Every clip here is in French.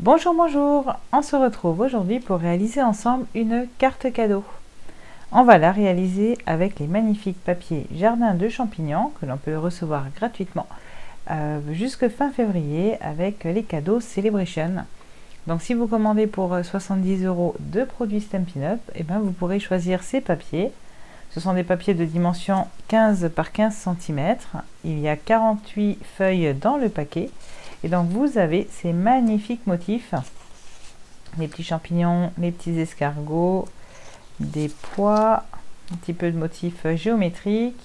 Bonjour, bonjour, on se retrouve aujourd'hui pour réaliser ensemble une carte cadeau. On va la réaliser avec les magnifiques papiers Jardin de champignons que l'on peut recevoir gratuitement jusque fin février avec les cadeaux Celebration. Donc si vous commandez pour 70 € de produits Stampin' Up, vous pourrez choisir ces papiers. Ce sont des papiers de dimension 15 par 15 cm. Il y a 48 feuilles dans le paquet. Et donc vous avez ces magnifiques motifs, les petits champignons, les petits escargots, des pois, un petit peu de motifs géométriques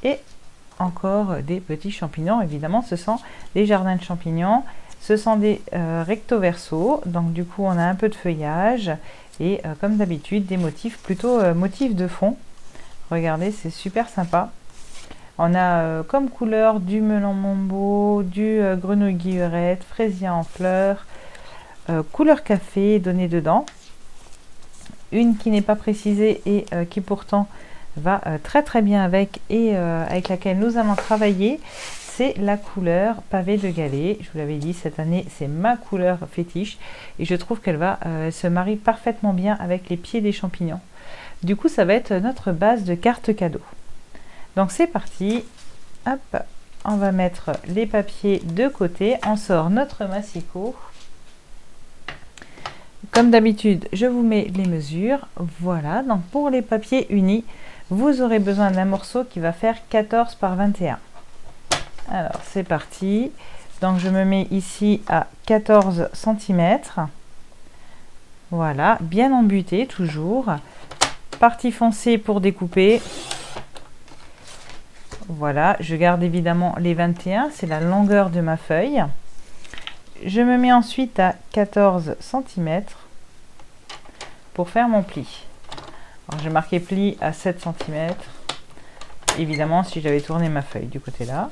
et encore des petits champignons. Évidemment, ce sont des jardins de champignons, ce sont des recto verso, donc du coup on a un peu de feuillage et comme d'habitude des motifs plutôt motifs de fond. Regardez, c'est super sympa. On a comme couleur du melon mambo, du grenouille guillerette, fraisier en fleurs, couleur café donnée dedans. Une qui n'est pas précisée et qui pourtant va très bien avec et avec laquelle nous allons travailler, c'est la couleur pavé de galets. Je vous l'avais dit, cette année c'est ma couleur fétiche et je trouve qu'elle va se marie parfaitement bien avec les pieds des champignons. Du coup ça va être notre base de carte cadeau. Donc c'est parti, hop, on va mettre les papiers de côté, on sort notre massicot. Comme d'habitude, je vous mets les mesures. Voilà, donc pour les papiers unis, vous aurez besoin d'un morceau qui va faire 14 par 21. Alors c'est parti, donc je me mets ici à 14 cm. Voilà, bien embuté toujours. Partie foncée pour découper. Voilà, je garde évidemment les 21, c'est la longueur de ma feuille. Je me mets ensuite à 14 cm pour faire mon pli. Alors j'ai marqué pli à 7 cm. Évidemment, si j'avais tourné ma feuille du côté là,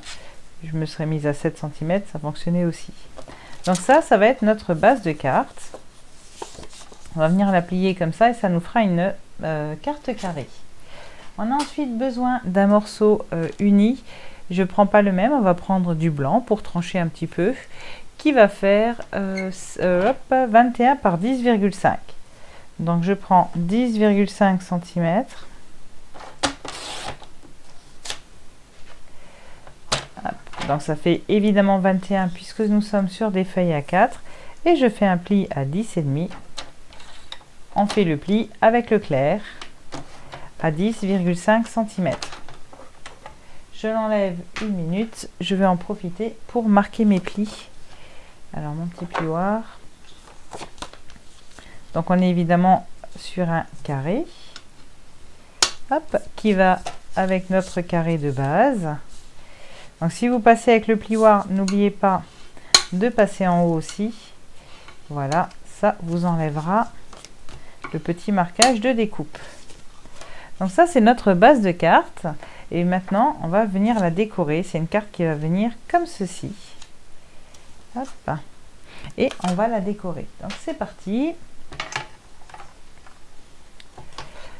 je me serais mise à 7 cm, ça fonctionnait aussi. Donc ça va être notre base de carte. On va venir la plier comme ça et ça nous fera une carte carrée. On a ensuite besoin d'un morceau uni. Je ne prends pas le même, on va prendre du blanc pour trancher un petit peu, qui va faire 21 par 10,5. Donc je prends 10,5 cm. Donc ça fait évidemment 21 puisque nous sommes sur des feuilles A4. Et je fais un pli à 10,5. On fait le pli avec le clair à 10,5 cm. Je l'enlève une minute, je vais en profiter pour marquer mes plis. Alors mon petit plioir. Donc on est évidemment sur un carré, hop, qui va avec notre carré de base. Donc si vous passez avec le plioir, n'oubliez pas de passer en haut aussi. Voilà, ça vous enlèvera le petit marquage de découpe. Donc ça c'est notre base de carte et maintenant on va venir la décorer. C'est une carte qui va venir comme ceci. Hop. Et on va la décorer. Donc c'est parti.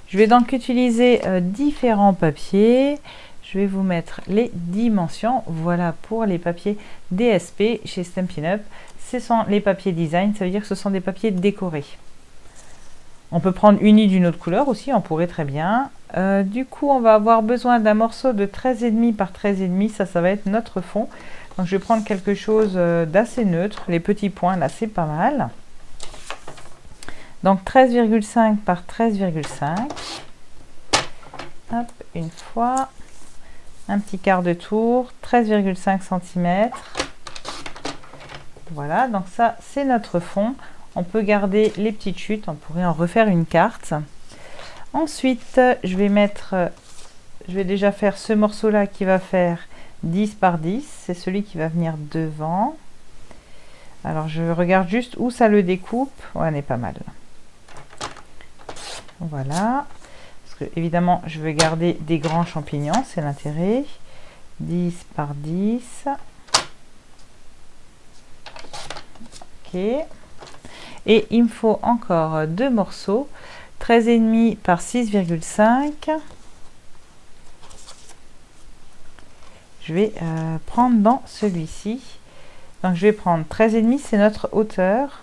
Je vais donc utiliser différents papiers. Je vais vous mettre les dimensions. Voilà pour les papiers DSP chez Stampin' Up. Ce sont les papiers design, ça veut dire que ce sont des papiers décorés. On peut prendre unis d'une autre couleur aussi, on pourrait très bien. Du coup, on va avoir besoin d'un morceau de 13,5 par 13,5. Ça va être notre fond. Donc, je vais prendre quelque chose d'assez neutre. Les petits points, là, c'est pas mal. Donc, 13,5 par 13,5. Hop, une fois. Un petit quart de tour. 13,5 cm. Voilà, donc ça, c'est notre fond. On peut garder les petites chutes, on pourrait en refaire une carte. Ensuite, je vais déjà faire ce morceau-là qui va faire 10 par 10. C'est celui qui va venir devant. Alors, je regarde juste où ça le découpe. Ouais, on est pas mal. Voilà. Parce que, évidemment, je veux garder des grands champignons, c'est l'intérêt. 10 par 10. Ok. Et il me faut encore deux morceaux, 13,5 par 6,5. Je vais prendre dans celui-ci. Donc je vais prendre 13,5, c'est notre hauteur.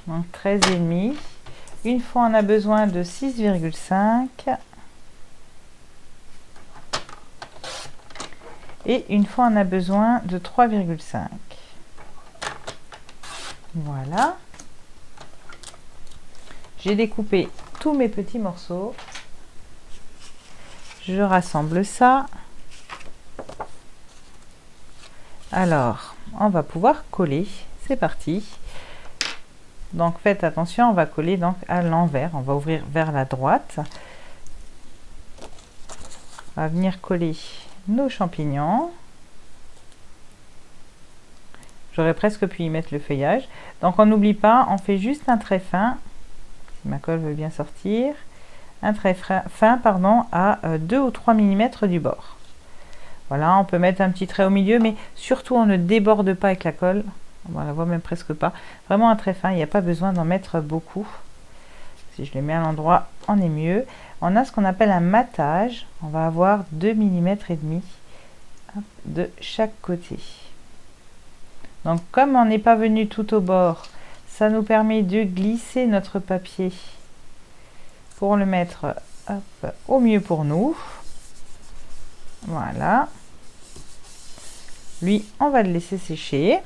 Donc 13,5. Une fois on a besoin de 6,5. Et une fois on a besoin de 3,5. Voilà. J'ai découpé tous mes petits morceaux. Je rassemble ça. Alors, on va pouvoir coller. C'est parti. Donc faites attention, on va coller donc à l'envers. On va ouvrir vers la droite. On va venir coller nos champignons. J'aurais presque pu y mettre le feuillage. Donc on n'oublie pas, on fait juste un trait fin. Si ma colle veut bien sortir. Un trait fin pardon, à 2 ou 3 mm du bord. Voilà, on peut mettre un petit trait au milieu, mais surtout on ne déborde pas avec la colle. On la voit même presque pas. Vraiment un trait fin, il n'y a pas besoin d'en mettre beaucoup. Si je les mets à l'endroit, on est mieux. On a ce qu'on appelle un matage. On va avoir 2 mm et demi de chaque côté. Donc comme on n'est pas venu tout au bord, ça nous permet de glisser notre papier pour le mettre hop, au mieux pour nous. Voilà. Lui, on va le laisser sécher.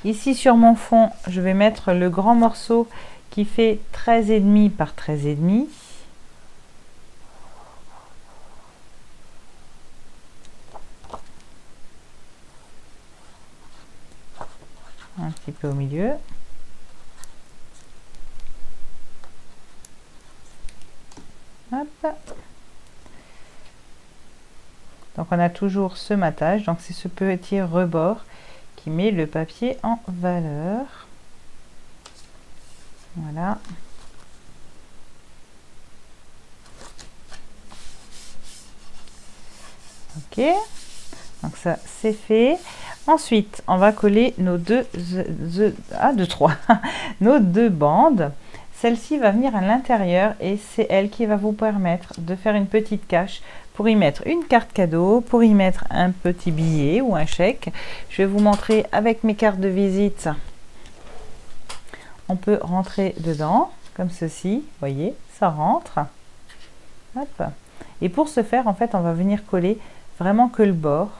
Ici sur mon fond, je vais mettre le grand morceau qui fait 13,5 par 13,5. Un petit peu au milieu. Hop. Donc on a toujours ce matage, donc c'est ce petit rebord qui met le papier en valeur. Voilà. Ok, donc ça c'est fait. Ensuite, on va coller nos nos deux bandes. Celle-ci va venir à l'intérieur et c'est elle qui va vous permettre de faire une petite cache pour y mettre une carte cadeau, pour y mettre un petit billet ou un chèque. Je vais vous montrer avec mes cartes de visite. On peut rentrer dedans comme ceci, voyez, ça rentre. Hop. Et pour ce faire, en fait, on va venir coller vraiment que le bord.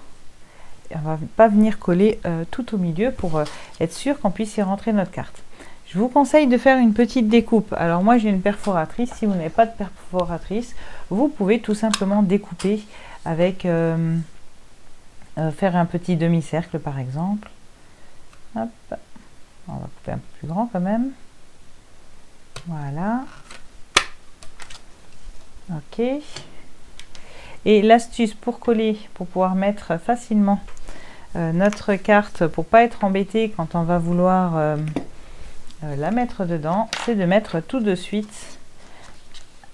On va pas venir coller tout au milieu pour être sûr qu'on puisse y rentrer notre carte. Je vous conseille de faire une petite découpe. Alors moi j'ai une perforatrice. Si vous n'avez pas de perforatrice, vous pouvez tout simplement découper avec faire un petit demi-cercle par exemple. Hop. On va couper un peu plus grand quand même. Voilà. Ok. Et l'astuce pour coller, pour pouvoir mettre facilement notre carte, pour pas être embêté quand on va vouloir la mettre dedans, c'est de mettre tout de suite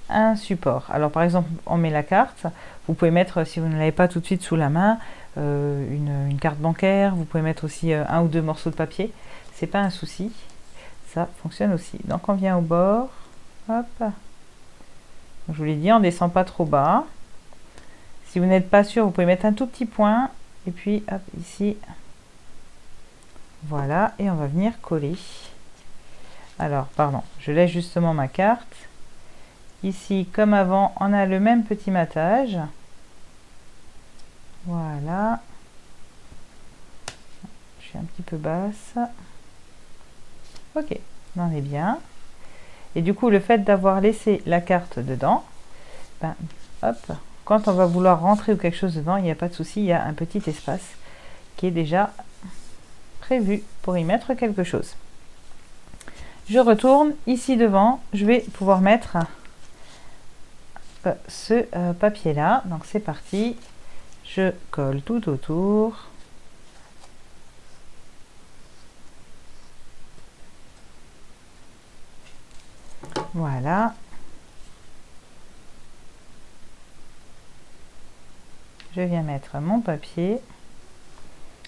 un support. Alors par exemple, on met la carte. Vous pouvez mettre, si vous ne l'avez pas tout de suite sous la main, une carte bancaire. Vous pouvez mettre aussi un ou deux morceaux de papier. C'est pas un souci. Ça fonctionne aussi. Donc on vient au bord. Hop. Je vous l'ai dit, on descend pas trop bas. Si vous n'êtes pas sûr, vous pouvez mettre un tout petit point. Et puis, hop, ici. Voilà. Et on va venir coller. Alors, pardon, je laisse justement ma carte. Ici, comme avant, on a le même petit matage. Voilà. Je suis un petit peu basse. Ok, on est bien. Et du coup, le fait d'avoir laissé la carte dedans, ben, hop, quand on va vouloir rentrer ou quelque chose dedans, il n'y a pas de souci, il y a un petit espace qui est déjà prévu pour y mettre quelque chose. Je retourne ici devant, je vais pouvoir mettre ce papier là. Donc c'est parti, je colle tout autour. Voilà. Je viens mettre mon papier.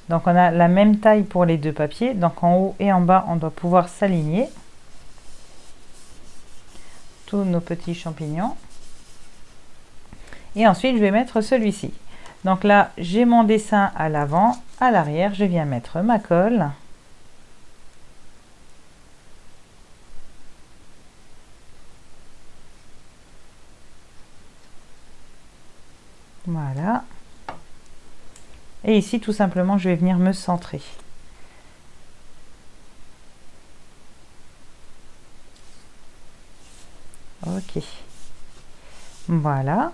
Donc on a la même taille pour les deux papiers. Donc en haut et en bas, on doit pouvoir s'aligner. Tous nos petits champignons. Et ensuite, je vais mettre celui-ci. Donc là, j'ai mon dessin à l'avant, à l'arrière, je viens mettre ma colle. Voilà. Et ici, tout simplement, je vais venir me centrer. Ok. Voilà.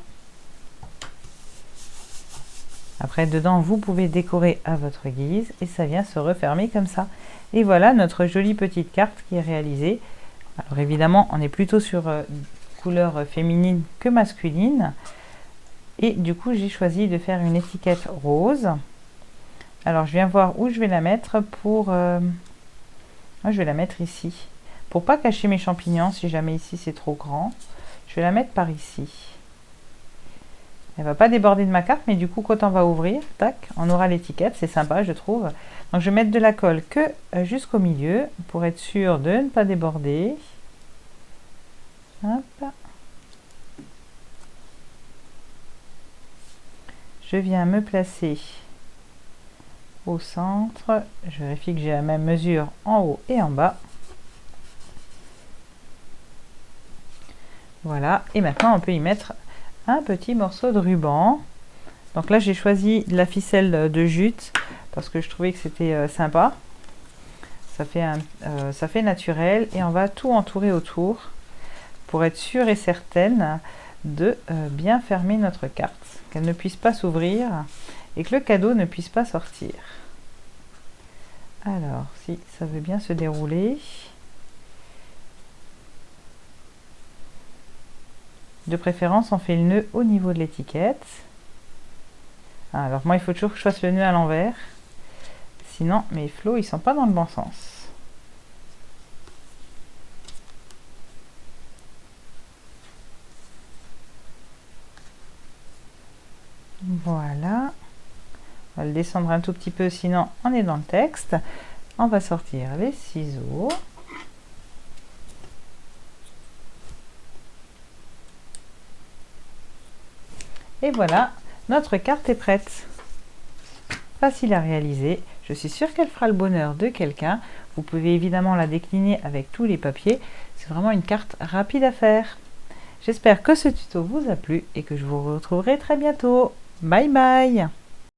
Après, dedans, vous pouvez décorer à votre guise et ça vient se refermer comme ça. Et voilà notre jolie petite carte qui est réalisée. Alors évidemment, on est plutôt sur couleur féminine que masculine. Et du coup, j'ai choisi de faire une étiquette rose. Alors, je viens voir où je vais la mettre pour... moi, je vais la mettre ici. Pour pas cacher mes champignons, si jamais ici c'est trop grand. Je vais la mettre par ici. Elle va pas déborder de ma carte, mais du coup, quand on va ouvrir, tac, on aura l'étiquette. C'est sympa, je trouve. Donc, je vais mettre de la colle que jusqu'au milieu pour être sûr de ne pas déborder. Hop. Je viens me placer au centre. Je vérifie que j'ai la même mesure en haut et en bas. Voilà. Et maintenant, on peut y mettre un petit morceau de ruban. Donc là, j'ai choisi de la ficelle de jute parce que je trouvais que c'était sympa. Ça fait naturel et on va tout entourer autour pour être sûre et certaine de bien fermer notre carte, qu'elle ne puisse pas s'ouvrir et que le cadeau ne puisse pas sortir. Alors, si ça veut bien se dérouler. De préférence, on fait le nœud au niveau de l'étiquette. Alors moi, il faut toujours que je fasse le nœud à l'envers. Sinon, mes flots, ils sont pas dans le bon sens. Voilà. On va le descendre un tout petit peu, sinon on est dans le texte. On va sortir les ciseaux. Et voilà, notre carte est prête. Facile à réaliser. Je suis sûre qu'elle fera le bonheur de quelqu'un. Vous pouvez évidemment la décliner avec tous les papiers. C'est vraiment une carte rapide à faire. J'espère que ce tuto vous a plu et que je vous retrouverai très bientôt. Bye bye!